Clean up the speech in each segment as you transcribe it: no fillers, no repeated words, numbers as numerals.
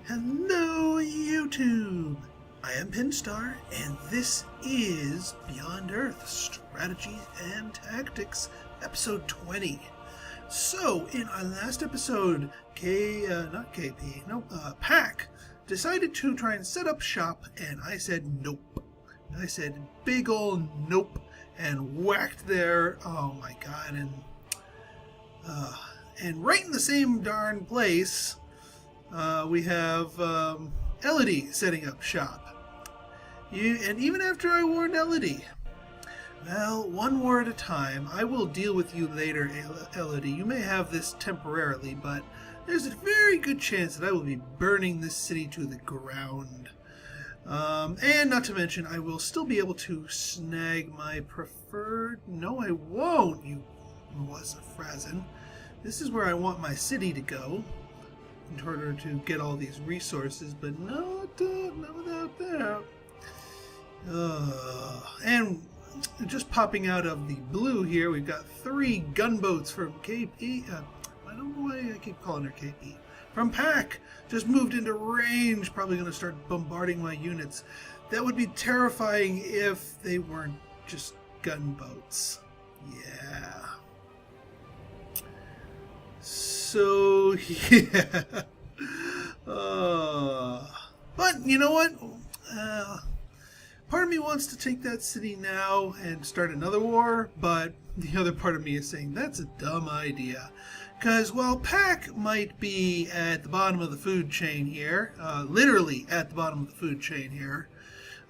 Hello, YouTube! I am Pinstar, and this is Beyond Earth Strategy and Tactics, Episode 20. So, in our last episode, Pack decided to try and set up shop, and I said nope. I said big ol' nope, and whacked there. Oh my god, and right in the same darn place, we have Elodie setting up shop. And even after I warned Elodie, well, one war at a time. I will deal with you later, Elodie. You may have this temporarily, but there's a very good chance that I will be burning this city to the ground. And not to mention, I will still be able to snag my preferred... No, I won't, you Frazen. This is where I want my city to go in order to get all these resources, but not without that. And just popping out of the blue here, we've got 3 gunboats from KP. I don't know why I keep calling her KP. From Pack, just moved into range. Probably going to start bombarding my units. That would be terrifying if they weren't just gunboats. Yeah. So, yeah. But, you know what? Part of me wants to take that city now and start another war, but the other part of me is saying that's a dumb idea. Because while Pack might be at the bottom of the food chain here, literally at the bottom of the food chain here,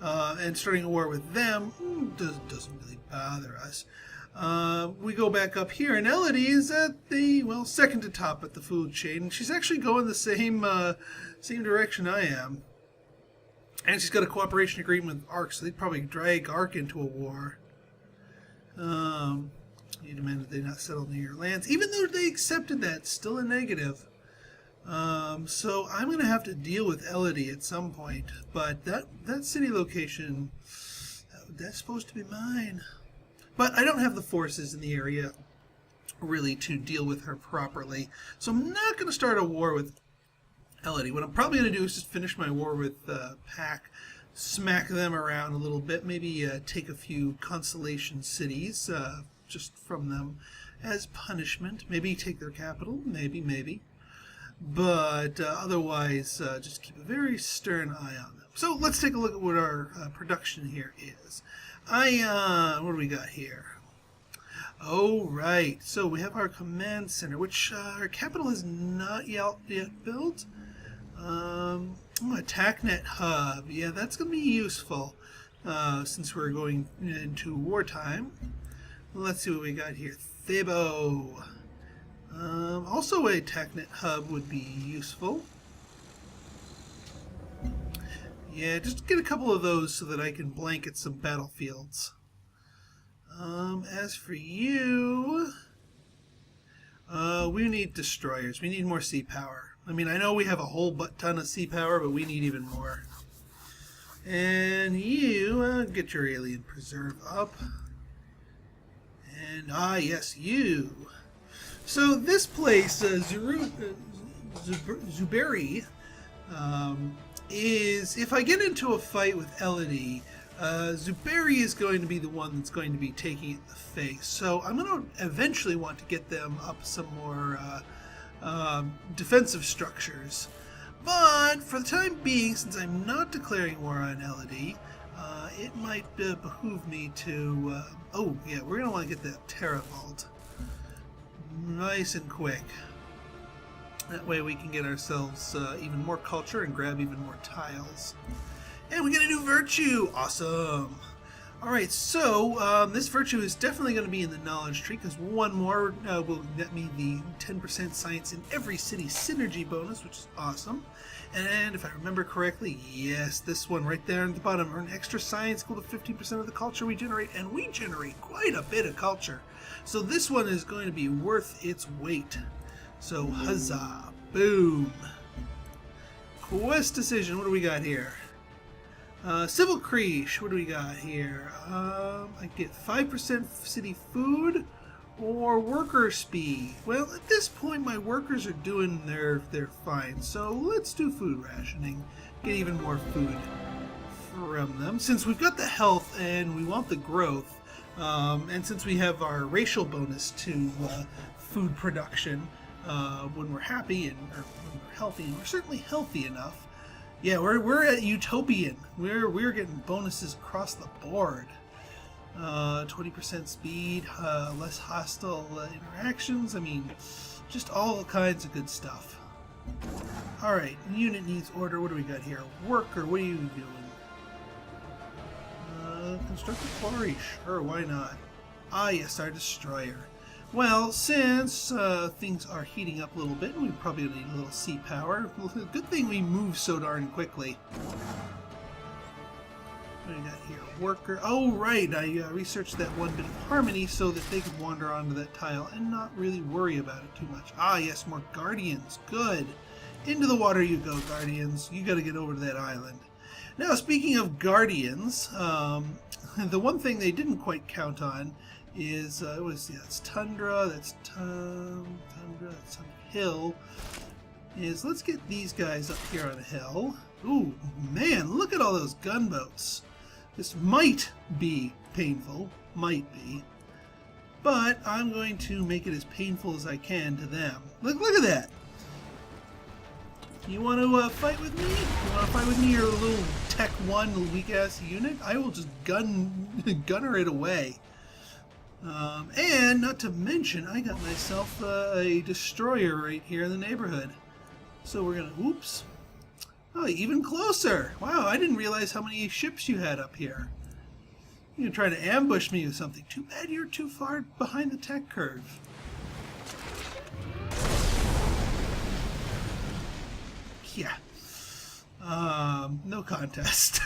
and starting a war with them doesn't really bother us. We go back up here, and Elodie is at the, well, second to top at the food chain, and she's actually going the same direction I am. And she's got a cooperation agreement with Ark, so they'd probably drag Ark into a war. You demanded they not settle near your lands, even though they accepted that, still a negative. So I'm going to have to deal with Elodie at some point, but that city location, that's supposed to be mine. But I don't have the forces in the area, really, to deal with her properly. So I'm not going to start a war with Elodie. What I'm probably going to do is just finish my war with Pack, smack them around a little bit, maybe take a few constellation cities just from them as punishment. Maybe take their capital, maybe. But otherwise, just keep a very stern eye on them. So let's take a look at what our production here is. What do we got here? Oh, right. So we have our command center, which our capital is not yet built. A TACnet hub. Yeah, that's going to be useful since we're going into wartime. Let's see what we got here. Thebo. Also a TACnet hub would be useful. Yeah, just get a couple of those so that I can blanket some battlefields. As for you, we need destroyers. We need more sea power. I mean, I know we have a whole ton of sea power, but we need even more. And you, get your alien preserve up. And, yes, you. So this place, Zuberi, is, if I get into a fight with Elodie, Zuberi is going to be the one that's going to be taking it in the face. So I'm going to eventually want to get them up some more defensive structures. But for the time being, since I'm not declaring war on Elodie, it might behoove me to... oh, yeah, we're going to want to get that Terra Vault nice and quick. That way we can get ourselves even more culture and grab even more tiles. And we get a new virtue! Awesome! Alright, so this virtue is definitely going to be in the knowledge tree, because one more will net me the 10% science in every city synergy bonus, which is awesome. And if I remember correctly, yes, this one right there at the bottom, earn extra science equal to 15% of the culture we generate, and we generate quite a bit of culture. So this one is going to be worth its weight. So huzzah! Boom! Quest decision, what do we got here? Civil Creche, what do we got here? I get 5% city food or worker speed? Well, at this point, my workers are doing their fine, so let's do food rationing. Get even more food from them. Since we've got the health and we want the growth, and since we have our racial bonus to food production when we're happy and or when we're healthy, and we're certainly healthy enough. Yeah, we're at utopian. We're getting bonuses across the board. 20% speed, less hostile interactions. I mean, just all kinds of good stuff. Alright, unit needs order. What do we got here? Worker, what are you doing? Construct a quarry. Sure, why not? Ah, yes, our destroyer. Well, since things are heating up a little bit, we probably need a little sea power. Good thing we move so darn quickly. What do we got here? Worker. Oh, right. I researched that one bit of harmony so that they could wander onto that tile and not really worry about it too much. Ah, yes, more guardians. Good. Into the water you go, guardians. You got to get over to that island. Now, speaking of guardians, the one thing they didn't quite count on is that's tundra. That's tundra. That's on a hill. Let's get these guys up here on a hill. Ooh, man, look at all those gunboats. This might be painful, might be, but I'm going to make it as painful as I can to them. Look at that. You want to fight with me? You want to fight with me, your little Tech 1 weak-ass unit? I will just gunner it away. And not to mention, I got myself a destroyer right here in the neighborhood. So we're going to, oops. Oh, even closer. Wow, I didn't realize how many ships you had up here. You're trying to ambush me with something. Too bad you're too far behind the tech curve. Yeah. No contest.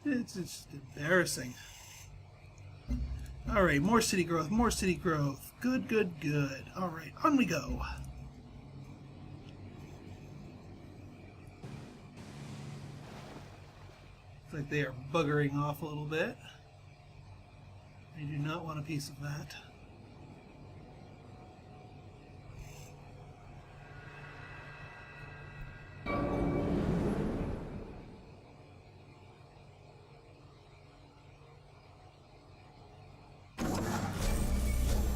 It's just embarrassing. Alright, more city growth, more city growth. Good, good, good. Alright, on we go. Looks like they are buggering off a little bit. I do not want a piece of that.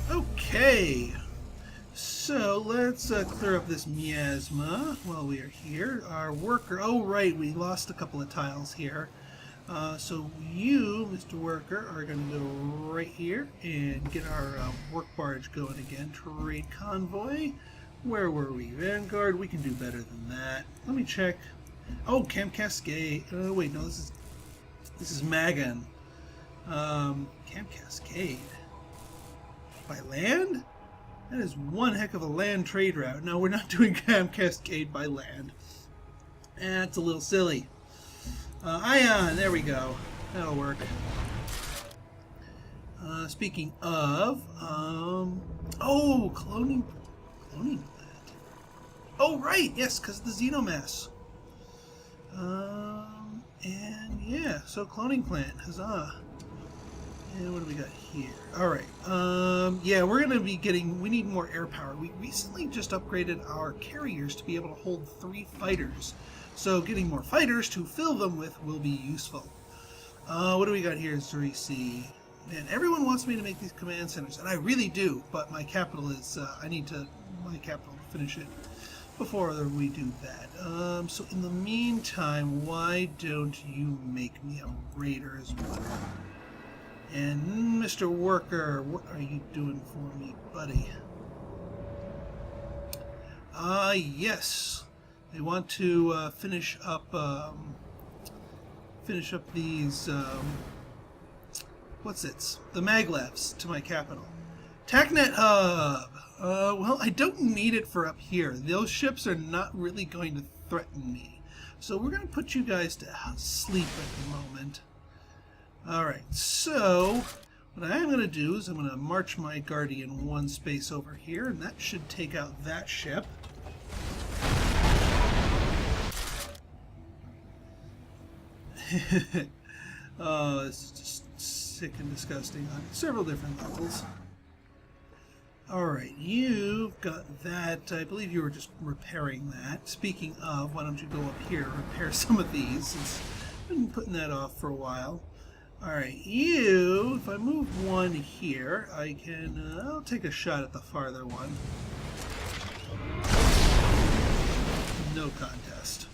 Okay, so let's clear up this miasma while we are here. Our worker, oh right, we lost a couple of tiles here. So you, Mr. Worker, are going to go right here and get our work barge going again. Trade convoy. Where were we? Vanguard. We can do better than that. Let me check. Oh, Camp Cascade. Oh wait, no, this is Magan. Camp Cascade. By land? That is one heck of a land trade route. No, we're not doing Camp Cascade by land. That's a little silly. Ion, there we go. That'll work. Speaking of, oh, cloning plant. Oh, right, yes, because of the xenomass. And yeah, so cloning plant, huzzah. And what do we got here? Alright, yeah, we're going to be getting, we need more air power. We recently just upgraded our carriers to be able to hold 3 fighters. So getting more fighters to fill them with will be useful. What do we got here, Zurisi? Man, everyone wants me to make these command centers, and I really do, but my capital is, I need my capital to finish it before we do that. So in the meantime, why don't you make me a raider as well? And Mr. Worker, what are you doing for me, buddy? Yes. They want to finish up these, the maglevs to my capital. TechNet Hub! Well, I don't need it for up here. Those ships are not really going to threaten me. So we're going to put you guys to sleep at the moment. Alright, so what I am going to do is I'm going to march my Guardian 1 space over here, and that should take out that ship. Oh, this is just sick and disgusting on several different levels. Alright, you've got that. I believe you were just repairing that. Speaking of, why don't you go up here and repair some of these, since I've been putting that off for a while. Alright, you, if I move one here, I can, I'll take a shot at the farther one. No contest.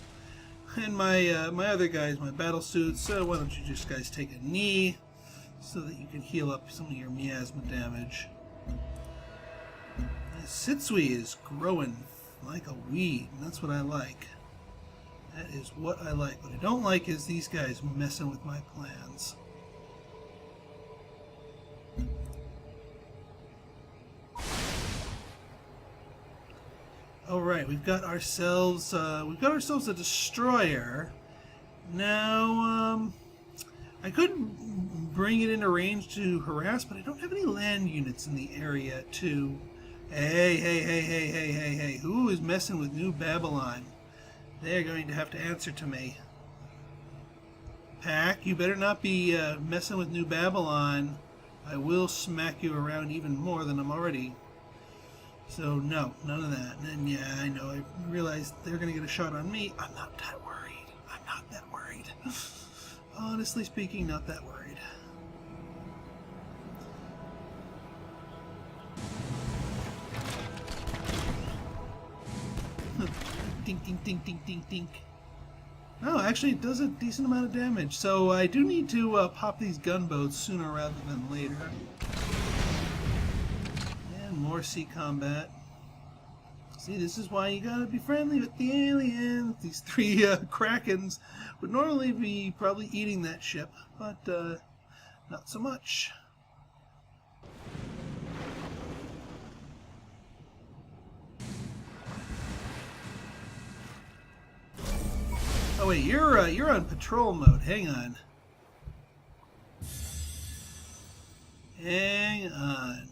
And my my other guys, my battle suits, so why don't you just guys take a knee, so that you can heal up some of your miasma damage. Sitsui is growing like a weed, and that's what I like. That is what I like. What I don't like is these guys messing with my plans. Alright, we've got ourselves a destroyer. Now, I could bring it into range to harass, but I don't have any land units in the area to... Hey, who is messing with New Babylon? They're going to have to answer to me. Pack, you better not be messing with New Babylon. I will smack you around even more than I'm already. So, no, none of that. And yeah, I know, I realized they're going to get a shot on me. I'm not that worried. I'm not that worried. Honestly speaking, not that worried. Dink, dink, dink, dink, dink, dink. Oh, actually, it does a decent amount of damage. So I do need to pop these gunboats sooner rather than later. And more sea combat. See, this is why you gotta be friendly with the aliens. These three Krakens would normally be probably eating that ship, but not so much. Oh wait, you're on patrol mode. Hang on. Hang on.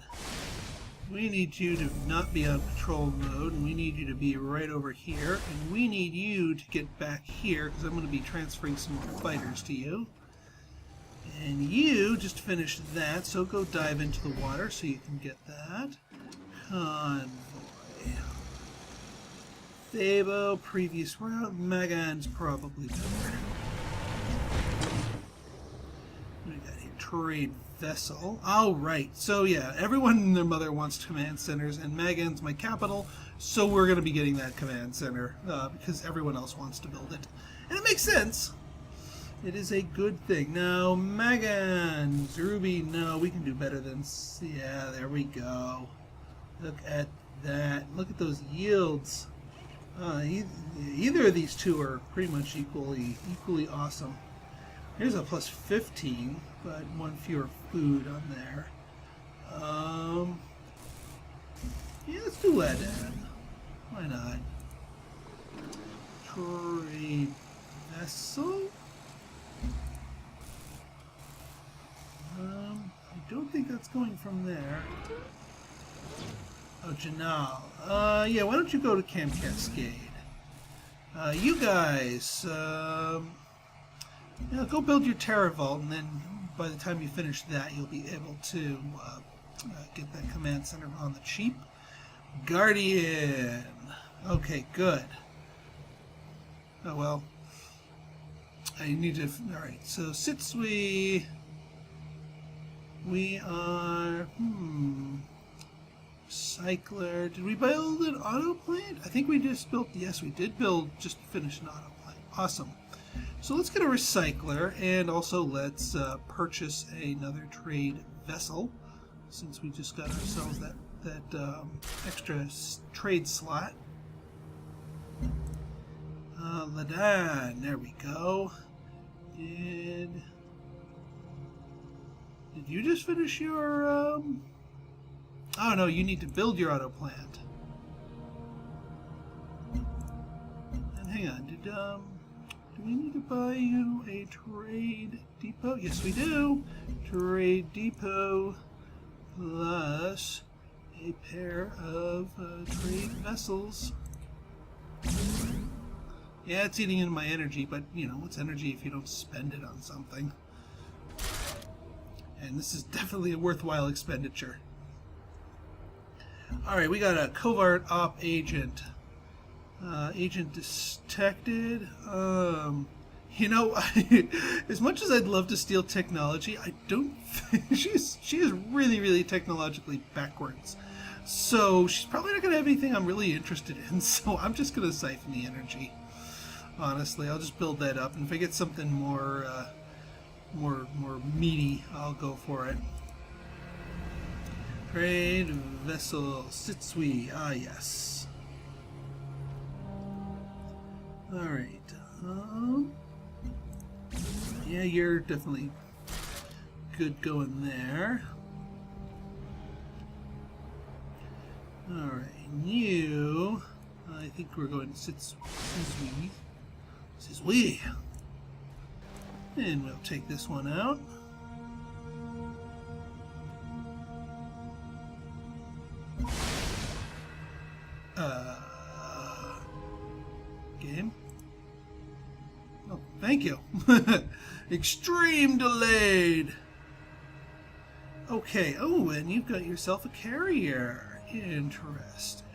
We need you to not be on patrol mode, and we need you to be right over here, and we need you to get back here, because I'm going to be transferring some more fighters to you. And you just finished that, so go dive into the water so you can get that. Convoy. Thabo, previous route. Magan's probably better. What do we got here? Trade vessel. All right. So yeah, everyone and their mother wants command centers, and Magan's my capital, so we're going to be getting that command center because everyone else wants to build it, and it makes sense. It is a good thing. Now, Magan, Ruby, no, we can do better than... Yeah, there we go. Look at that. Look at those yields. Either of these two are pretty much equally awesome. Here's a plus 15, but one fewer food on there. Yeah, let's do Ladan. Why not? Trade vessel. I don't think that's going from there. Oh, Janal. Yeah, why don't you go to Camp Cascade? You guys, yeah, go build your Terra Vault, and then by the time you finish that, you'll be able to get that command center on the cheap. Guardian. Okay, good. Oh, well. I need to... Alright, so Sitsui... We are... Cycler. Did we build an auto plant? I think we just built... Yes, we did just finish an auto plant. Awesome. So let's get a recycler, and also let's purchase another trade vessel, since we just got ourselves that extra trade slot. Ladan, there we go. Did you just finish your Oh no, you need to build your auto plant. And hang on, do we need to buy you a trade depot? Yes, we do. Trade depot plus a pair of trade vessels. Yeah, it's eating into my energy, but you know, what's energy if you don't spend it on something? And this is definitely a worthwhile expenditure. Alright, we got a covert op agent. Agent detected. You know, as much as I'd love to steal technology, I don't think she is really, really technologically backwards. So she's probably not going to have anything I'm really interested in, so I'm just going to siphon the energy. Honestly, I'll just build that up, and if I get something more meaty, I'll go for it. Trade vessel Sitsui. Ah, yes. Alright. Yeah, you're definitely good going there. Alright, you... I think we're going to Sitsui. Sitsui. And we'll take this one out. Game. Oh, thank you. Extreme delayed. Okay. Oh, and you've got yourself a carrier. Interesting.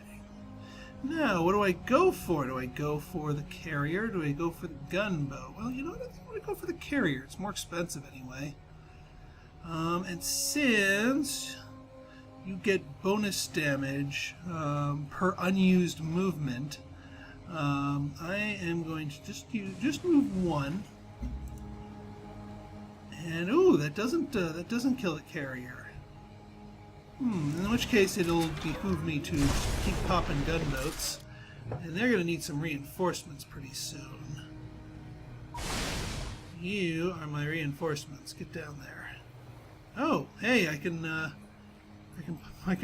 Now, what do I go for? Do I go for the carrier? Do I go for the gunboat? Well, you know what? I think I'm going to go for the carrier. It's more expensive anyway. And since you get bonus damage per unused movement, I am going to just move one. And ooh, that doesn't kill the carrier. In which case it'll behoove me to keep popping gunboats, and they're going to need some reinforcements pretty soon. You are my reinforcements. Get down there. Oh, hey, I can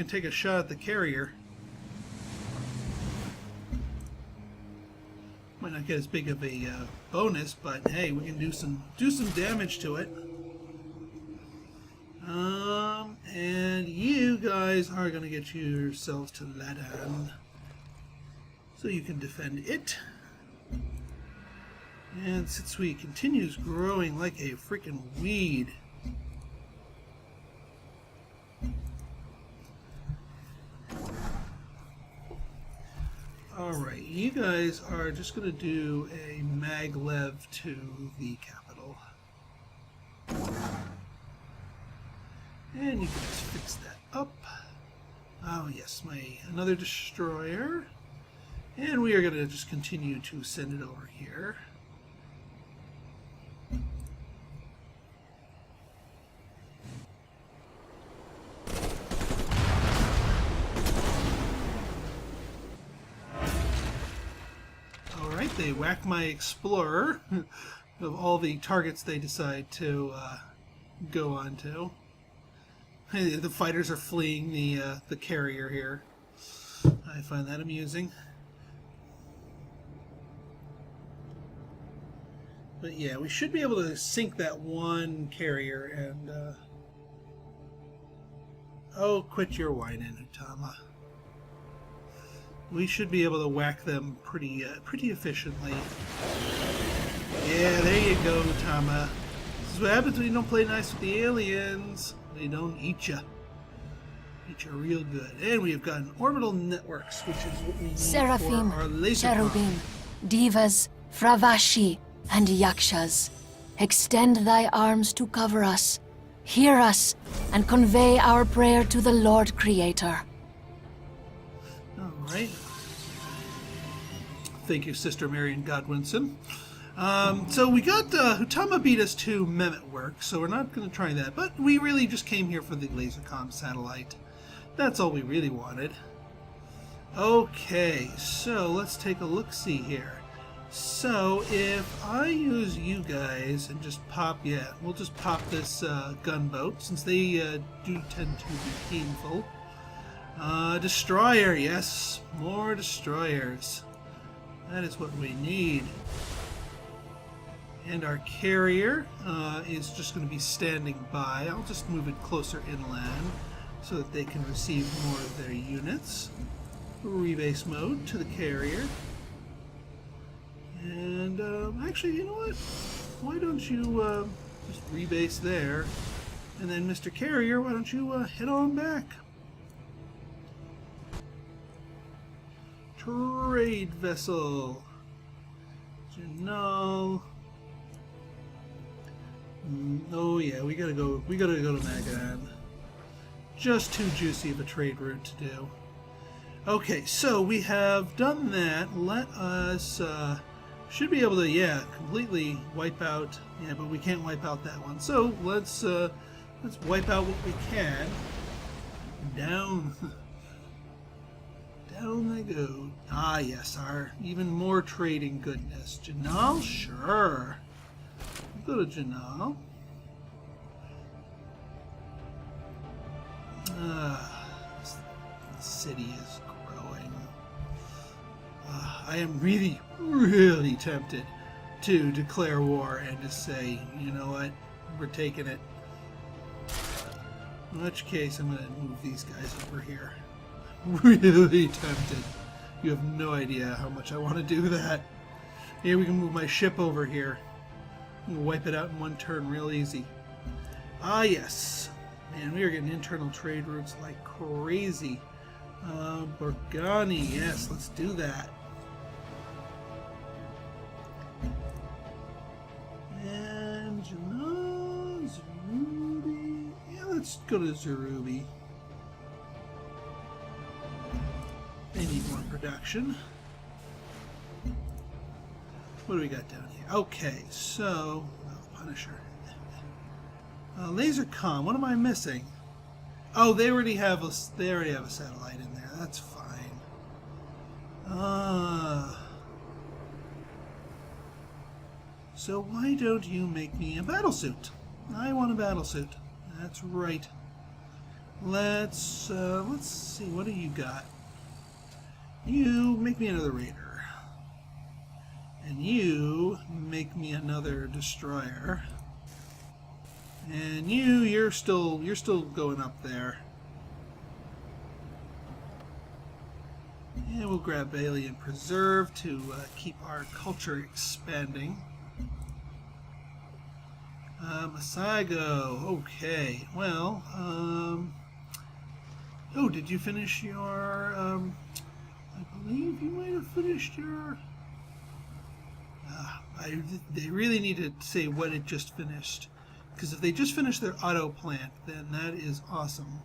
take a shot at the carrier. Might not get as big of a bonus, but hey, we can do some damage to it. And you guys are going to get yourselves to Ladan, so you can defend it. And Sitsui continues growing like a freaking weed. Alright, you guys are just going to do a maglev to the capital. And you can just fix that up. Oh yes, another destroyer. And we are going to just continue to send it over here. Alright, they whack my explorer of all the targets they decide to go on to. The fighters are fleeing the carrier here. I find that amusing. But yeah, we should be able to sink that one carrier and... Oh, quit your whining, Utama. We should be able to whack them pretty efficiently. Yeah, there you go, Utama. This is what happens when you don't play nice with the aliens. They don't eat you. Eat you real good. And we've got orbital networks, which is what we need Seraphim, for our laser Cherubim, Divas, Fravashi, and Yakshas. Extend thy arms to cover us. Hear us, and convey our prayer to the Lord Creator. Alright. Thank you, Sister Marion Godwinson. So we got, Hutama beat us to Mehmet work, so we're not going to try that. But we really just came here for the Lasercom satellite. That's all we really wanted. Okay, so let's take a look-see here. So if I use you guys and just pop, we'll just pop this gunboat, since they do tend to be painful. Destroyer, yes, more destroyers. That is what we need. And our carrier is just going to be standing by. I'll just move it closer inland so that they can receive more of their units. Rebase mode to the carrier. And actually, you know what? Why don't you just rebase there? And then, Mr. Carrier, why don't you head on back? Trade vessel. Janal. Oh yeah, we gotta go to Magadan. Just too juicy of a trade route to do. Okay, so we have done that. Let us should be able to, yeah, completely wipe out. Yeah, but we can't wipe out that one. So let's wipe out what we can. Down. Down they go. Ah, yes, our even more trading goodness. Janal, sure. We'll go to Janal. This city is growing. I am really, really tempted to declare war and to say, you know what, we're taking it. In which case, I'm going to move these guys over here. Really tempted. You have no idea how much I want to do that. Here, we can move my ship over here. And wipe it out in one turn real easy. Ah, yes. Man, we are getting internal trade routes like crazy. Borgani, yes, let's do that. And Janal, Zerubi. Yeah, let's go to Zerubi. They need more production. What do we got down here? Okay, so Punisher, laser comm. What am I missing? Oh, they already have a satellite in there. That's fine. So why don't you make me a battlesuit? I want a battlesuit. That's right. Let's see. What do you got? You make me another raider, and you make me another destroyer, and you're still going up there. And we'll grab Alien Preserve to keep our culture expanding. Masago. Okay. Well. Oh, did you finish your? I believe you might have finished your... they really need to say what it just finished. Because if they just finished their auto plant, then that is awesome.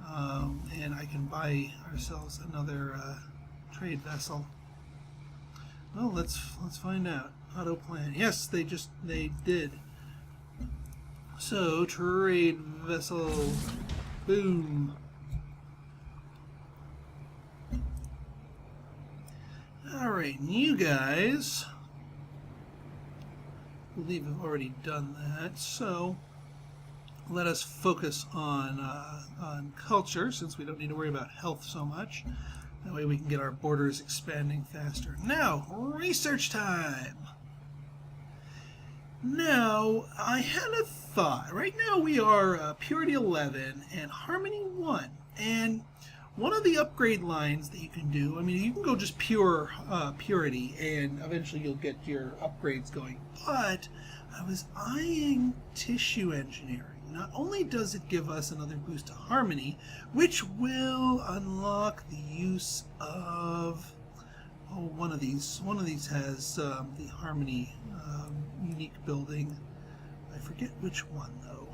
And I can buy ourselves another trade vessel. Well, let's find out. Auto plant. Yes, they did. So, trade vessel. Boom. Alright, you guys, I believe I've already done that, so let us focus on culture, since we don't need to worry about health so much. That way we can get our borders expanding faster. Now, research time! Now, I had a thought. Right now we are Purity 11 and Harmony 1, and one of the upgrade lines that you can do, I mean, you can go just pure purity, and eventually you'll get your upgrades going. But I was eyeing tissue engineering. Not only does it give us another boost to harmony, which will unlock the use of one of these has the harmony unique building. I forget which one though.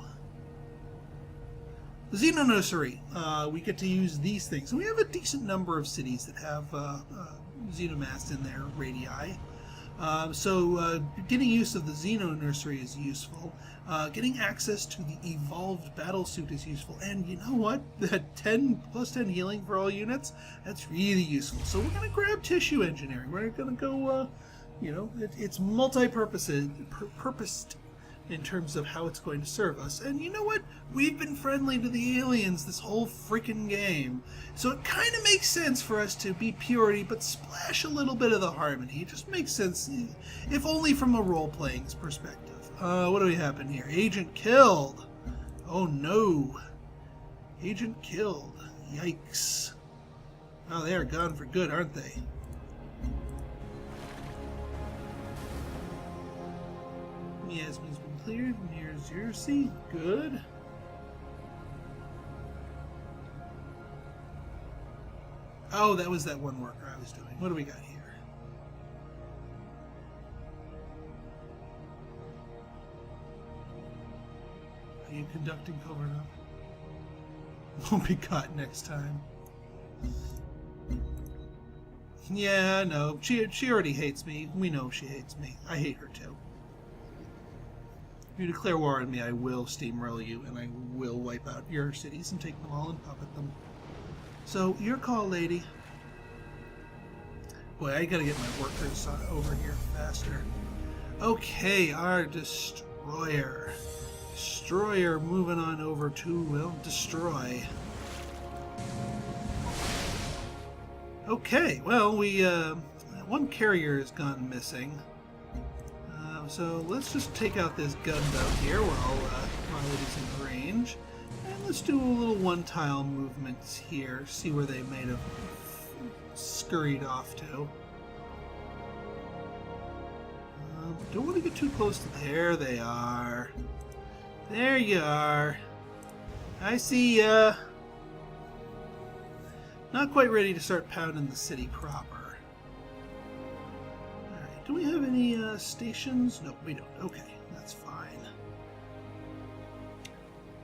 The Xeno Nursery, we get to use these things. And we have a decent number of cities that have Xenomast in their radii. So getting use of the Xeno Nursery is useful. Getting access to the evolved battlesuit is useful. And you know what? That 10 plus 10 healing for all units, that's really useful. So we're going to grab tissue engineering. We're going to go, it's multi-purposed in terms of how it's going to serve us. And you know what? We've been friendly to the aliens this whole freaking game. So it kind of makes sense for us to be purity, but splash a little bit of the harmony. It just makes sense, if only from a role-playing perspective. What do we have in here? Agent killed. Oh no. Agent killed. Yikes. Oh, they are gone for good, aren't they? Yasmin's been cleared near Xerxes. Good. Oh, that was that one worker I was doing. What do we got here? Are you conducting covert up? Won't be caught next time. Yeah, no. She already hates me. We know she hates me. I hate her too. If you declare war on me, I will steamroll you, and I will wipe out your cities and take them all and puppet them. So, your call, lady. Boy, I gotta get my workers over here faster. Okay, our destroyer. Destroyer moving on over to, well, destroy. Okay, well, we, one carrier has gone missing. So let's just take out this gunboat here while it is in range. And let's do a little one-tile movements here, see where they might have scurried off to. Don't want to get too close to... There they are. There you are. I see ya. Not quite ready to start pounding the city proper. Alright, do we have any stations? No, we don't. Okay, that's fine.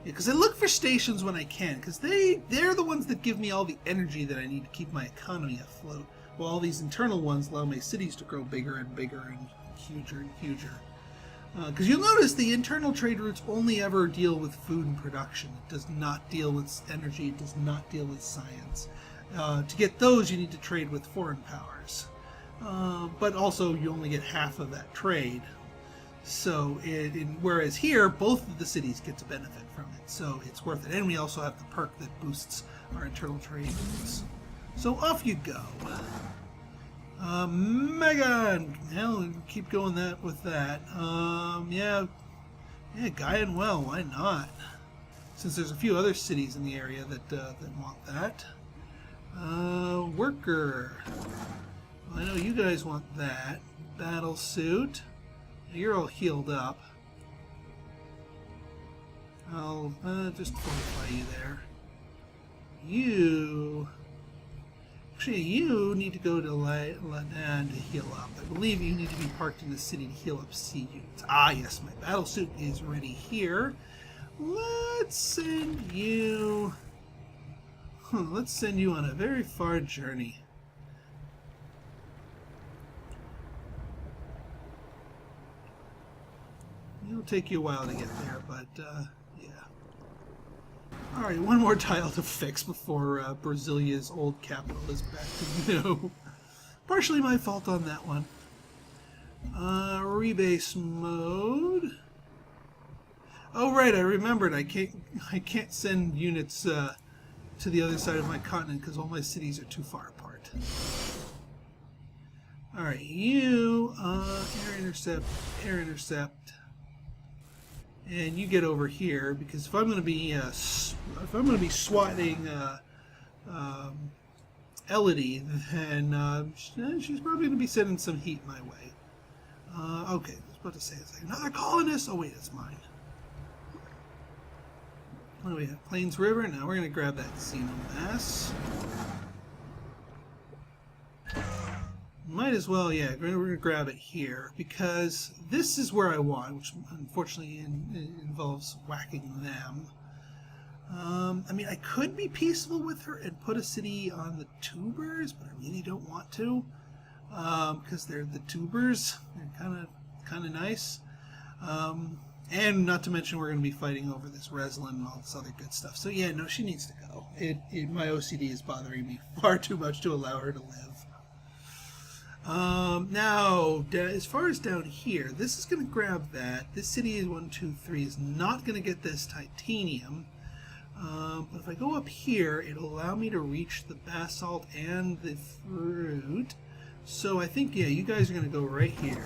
Yeah, because I look for stations when I can, because they're the ones that give me all the energy that I need to keep my economy afloat, while all these internal ones allow my cities to grow bigger and bigger and huger. Because you'll notice the internal trade routes only ever deal with food and production. It does not deal with energy. It does not deal with science. To get those, you need to trade with foreign powers. But also, you only get half of that trade. So, whereas here, both of the cities get to benefit from it. So, it's worth it. And we also have the perk that boosts our internal trade routes. So, off you go. Megan! Hell, keep going with that. Yeah, Gaian well, why not? Since there's a few other cities in the area that want that. Worker. Well, I know you guys want that. Battle suit. You're all healed up. I'll just fortify you there. Actually, you need to go to Ladan to heal up. I believe you need to be parked in the city to heal up C units. Ah, yes, my battle suit is ready here. Let's send you... let's send you on a very far journey. It'll take you a while to get there, but, yeah. Alright, one more tile to fix before Brazilia's old capital is back to new. Partially my fault on that one. Rebase mode. Oh right, I remembered. I can't send units to the other side of my continent because all my cities are too far apart. Alright, you air intercept. And you get over here because if I'm going to be swatting Elodie, then she's probably going to be sending some heat my way. Okay, I was about to say it's like another colonist. Oh wait, it's mine. What do we have? Plains River. Now we're going to grab that Xenomass. Might as well, yeah, we're going to grab it here, because this is where I want, which unfortunately involves whacking them. I mean, I could be peaceful with her and put a city on the tubers, but I really don't want to, because they're the tubers. They're kind of nice. And not to mention we're going to be fighting over this Reslin and all this other good stuff. So yeah, no, she needs to go. My OCD is bothering me far too much to allow her to live. Now, as far as down here, this is going to grab that. This city is 1, 2, 3 is not going to get this titanium. But if I go up here, it'll allow me to reach the basalt and the fruit. So I think, yeah, you guys are going to go right here.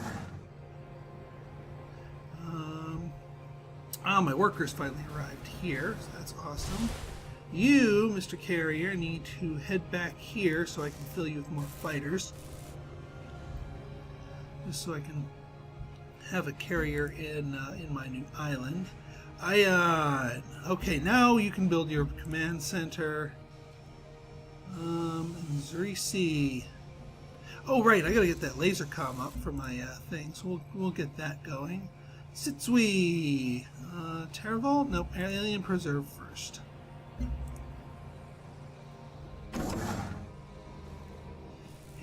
My workers finally arrived here, so that's awesome. You, Mr. Carrier, need to head back here so I can fill you with more fighters. Just so I can have a carrier in my new island. Okay, now you can build your command center. And Zrisi. Oh, right, I gotta get that laser comm up for my thing, so we'll get that going. Sitsui! Terravault? Nope, Alien Preserve first.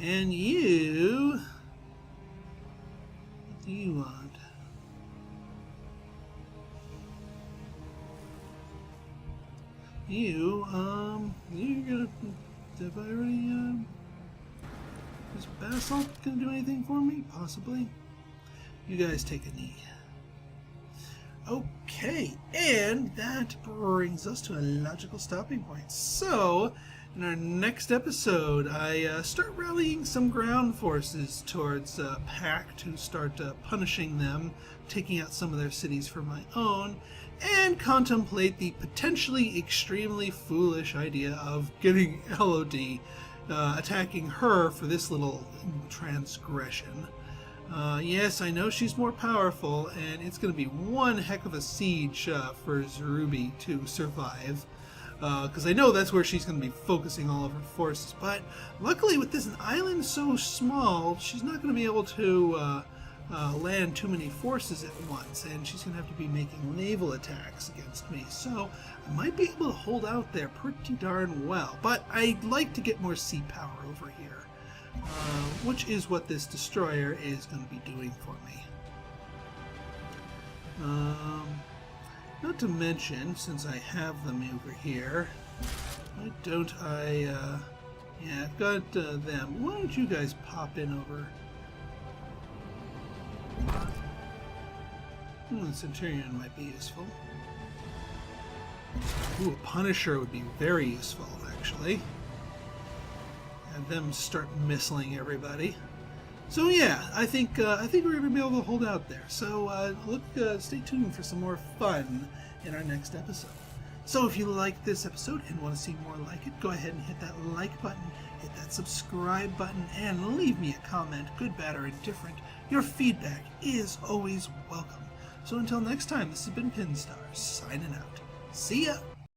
And you... What do you want? You're gonna... Have I already, Is Basalt gonna do anything for me? Possibly. You guys take a knee. Okay, and that brings us to a logical stopping point. So, in our next episode, I start rallying some ground forces towards Pact to start punishing them, taking out some of their cities for my own, and contemplate the potentially extremely foolish idea of getting LOD, attacking her for this little transgression. Yes, I know she's more powerful, and it's going to be one heck of a siege for Zerubi to survive, because I know that's where she's going to be focusing all of her forces. But luckily, with this island so small, she's not going to be able to land too many forces at once, and she's going to have to be making naval attacks against me. So I might be able to hold out there pretty darn well, but I'd like to get more sea power over here. Which is what this destroyer is going to be doing for me. Not to mention, since I have them over here, why don't I, yeah, I've got them. Why don't you guys pop in over? Centurion might be useful. Ooh, a Punisher would be very useful, actually. Have them start missiling everybody. So yeah, I think we're gonna be able to hold out there. So stay tuned for some more fun in our next episode. So if you like this episode and want to see more like it, go ahead and hit that like button, hit that subscribe button, and leave me a comment, good, bad, or indifferent. Your feedback is always welcome. So until next time, this has been Pinstar, signing out. See ya!